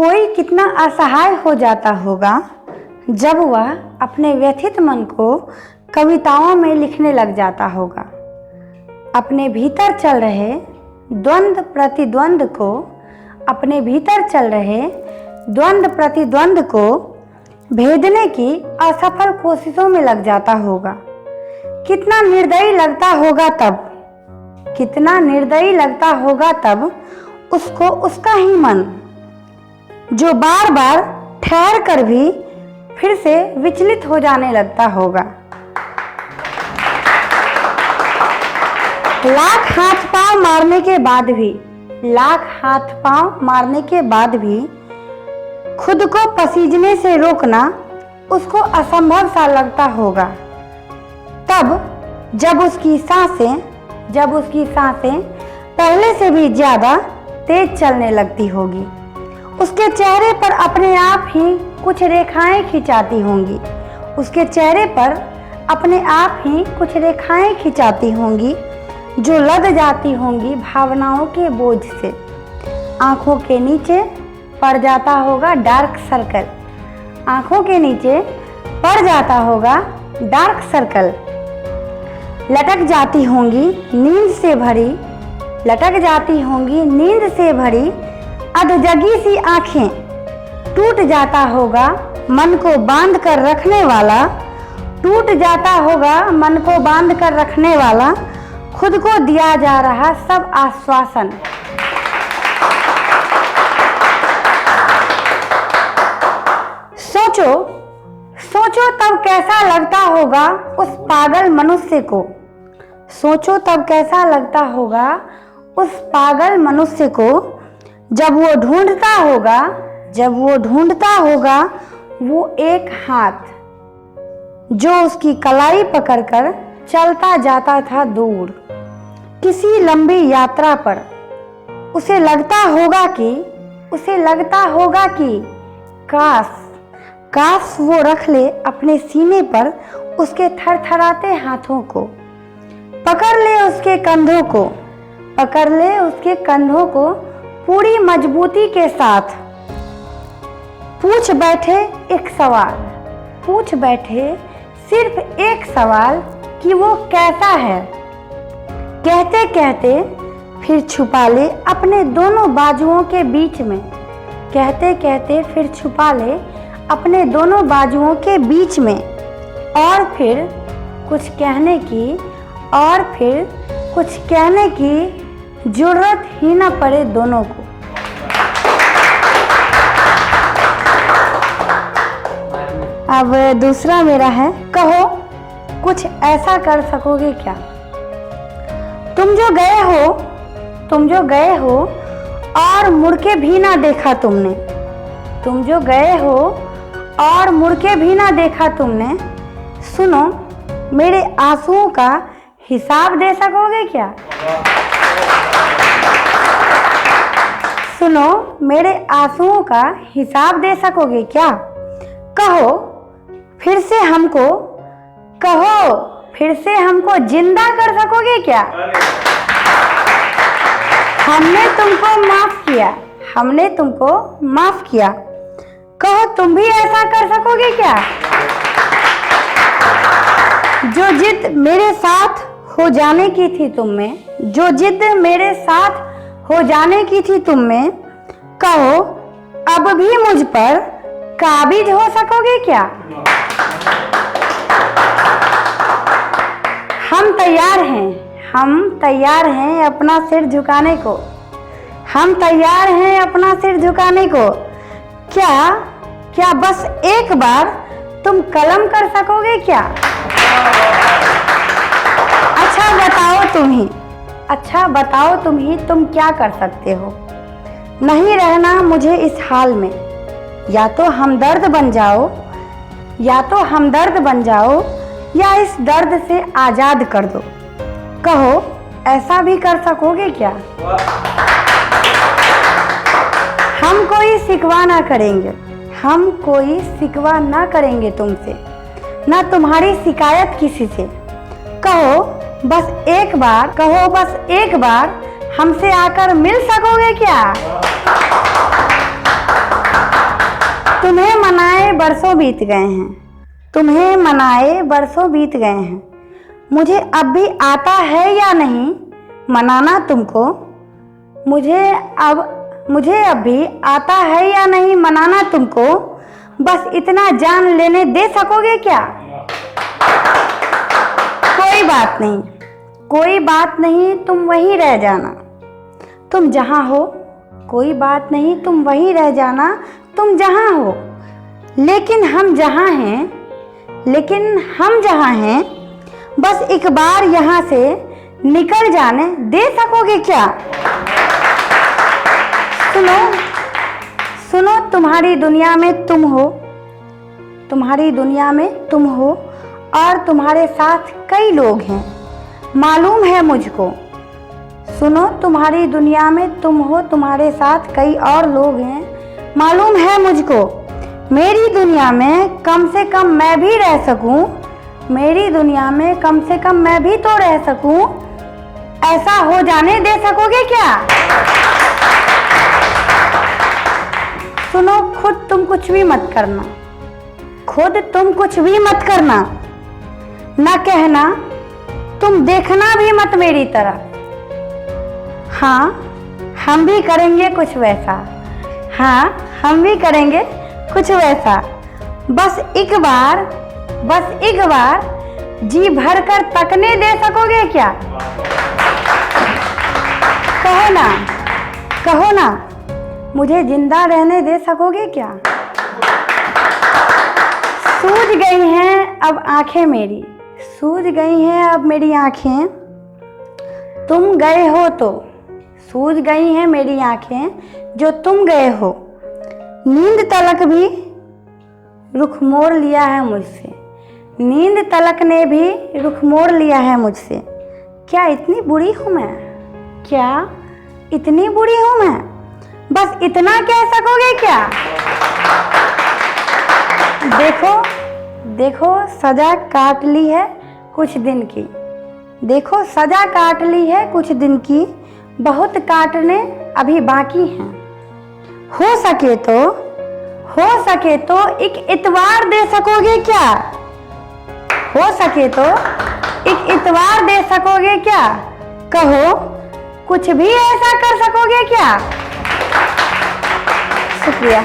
कोई कितना असहाय हो जाता होगा जब वह अपने व्यथित मन को कविताओं में लिखने लग जाता होगा। अपने भीतर चल रहे द्वंद्व प्रतिद्वंद को अपने भीतर चल रहे द्वंद्व प्रतिद्वंद को भेदने की असफल कोशिशों में लग जाता होगा। कितना निर्दयी लगता होगा तब, कितना निर्दयी लगता होगा तब उसको उसका ही मन, जो बार बार ठहर कर भी फिर से विचलित हो जाने लगता होगा। लाख हाथ पांव मारने के बाद भी, लाख हाथ पांव मारने के बाद भी खुद को पसीजने से रोकना उसको असंभव सा लगता होगा। तब जब उसकी सांसें पहले से भी ज्यादा तेज चलने लगती होगी, उसके चेहरे पर अपने आप ही कुछ रेखाएं खिंचाती होंगी, उसके चेहरे पर अपने आप ही कुछ रेखाएं खिंचाती होंगी जो लद जाती होंगी भावनाओं के बोझ से। आंखों के नीचे पड़ जाता होगा डार्क सर्कल, आंखों के नीचे पड़ जाता होगा डार्क सर्कल। लटक जाती होंगी नींद से भरी, लटक जाती होंगी नींद से भरी अधजगी सी आंखें। टूट जाता होगा मन को बांध कर रखने वाला, टूट जाता होगा मन को बांध कर रखने वाला खुद को दिया जा रहा सब आश्वासन। सोचो सोचो तब कैसा लगता होगा उस पागल मनुष्य को, सोचो तब कैसा लगता होगा उस पागल मनुष्य को जब वो ढूंढता होगा, जब वो ढूंढता होगा वो एक हाथ जो उसकी कलाई पकड़कर चलता जाता था दूर किसी लंबी यात्रा पर। उसे लगता होगा कि काश वो रख ले अपने सीने पर उसके थरथराते हाथों को, पकड़ ले उसके कंधों को, पकड़ ले उसके कंधों को पूरी मजबूती के साथ। पूछ बैठे एक सवाल, पूछ बैठे सिर्फ एक सवाल कि वो कैसा है। कहते कहते फिर छुपा ले अपने दोनों बाजुओं के बीच में, कहते कहते फिर छुपा ले अपने दोनों बाजुओं के बीच में। और फिर कुछ कहने की, और फिर कुछ कहने की जरूरत ही न पड़े दोनों को। अब दूसरा मेरा है, कहो कुछ ऐसा कर सकोगे क्या। तुम जो गए हो और मुड़ के भी ना देखा तुमने, तुम जो गए हो और मुड़ के भी ना देखा तुमने। सुनो मेरे आंसुओं का हिसाब दे सकोगे क्या। सुनो मेरे आंसुओं का हिसाब दे सकोगे क्या। कहो फिर से हमको, कहो फिर से हमको जिंदा कर सकोगे क्या। हमने तुमको माफ किया, हमने तुमको माफ किया। कहो तुम भी ऐसा कर सकोगे क्या। जो जिद मेरे साथ हो जाने की थी तुम में, जो जिद मेरे साथ हो जाने की थी तुम में, कहो अब भी मुझ पर काबिज हो सकोगे क्या। हम तैयार हैं अपना सिर झुकाने को, हम तैयार हैं अपना सिर झुकाने को। क्या बस एक बार तुम कलम कर सकोगे क्या। अच्छा बताओ तुम ही तुम क्या कर सकते हो। नहीं रहना मुझे इस हाल में, या तो हमदर्द बन जाओ, या तो हमदर्द बन जाओ, या इस दर्द से आजाद कर दो। कहो ऐसा भी कर सकोगे क्या। हम कोई शिकवा ना करेंगे, हम कोई शिकवा ना करेंगे तुमसे, ना तुम्हारी शिकायत किसी से। कहो बस एक बार हमसे आकर मिल सकोगे क्या। तुम्हें मनाए बरसों बीत गए हैं, तुम्हें मनाए बरसों बीत गए हैं, मुझे अब भी आता है या नहीं मनाना तुमको, मुझे अब भी आता है या नहीं मनाना तुमको, बस इतना जान लेने दे सकोगे क्या? कोई बात नहीं, कोई बात नहीं, तुम वहीं रह जाना, तुम जहाँ हो, कोई बात नहीं, तुम वहीं रह जाना, तुम जहाँ हो, लेकिन हम जहाँ हैं, बस एक बार यहाँ से निकल जाने दे सकोगे क्या? सुनो, तुम्हारी दुनिया में तुम हो, तुम्हारी दुनिया में तुम हो और तुम्हारे साथ कई लोग हैं, मालूम है मुझको। सुनो, तुम्हारी दुनिया में तुम हो, तुम्हारे साथ कई और लोग हैं, मालूम है मुझको। मेरी दुनिया में कम से कम मैं भी रह सकूं, मेरी दुनिया में कम से कम मैं भी तो रह सकूं, ऐसा हो जाने दे सकोगे क्या? सुनो, खुद तुम कुछ भी मत करना, खुद तुम कुछ भी मत करना, ना कहना, तुम देखना भी मत मेरी तरफ। हाँ, हम भी करेंगे कुछ वैसा, हाँ, हम भी करेंगे कुछ वैसा, बस एक बार जी भर कर तकने दे सकोगे क्या? कहो ना, मुझे जिंदा रहने दे सकोगे क्या? सूझ गई हैं अब आंखें मेरी, सूझ गई हैं अब मेरी आंखें, तुम गए हो तो, सूझ गई हैं मेरी आंखें जो तुम गए हो, नींद तलक भी रुख मोड़ लिया है मुझसे, नींद तलक ने भी रुख मोड़ लिया है मुझसे। क्या इतनी बुरी हूँ मैं? क्या इतनी बुरी हूँ मैं? बस इतना कह सकोगे क्या? देखो सजा काट ली है कुछ दिन की, देखो सजा काट ली है कुछ दिन की, बहुत काटने अभी बाकी हैं। हो सके तो एक इतवार दे सकोगे क्या? हो सके तो एक इतवार दे सकोगे क्या? कहो, कुछ भी ऐसा कर सकोगे क्या? शुक्रिया।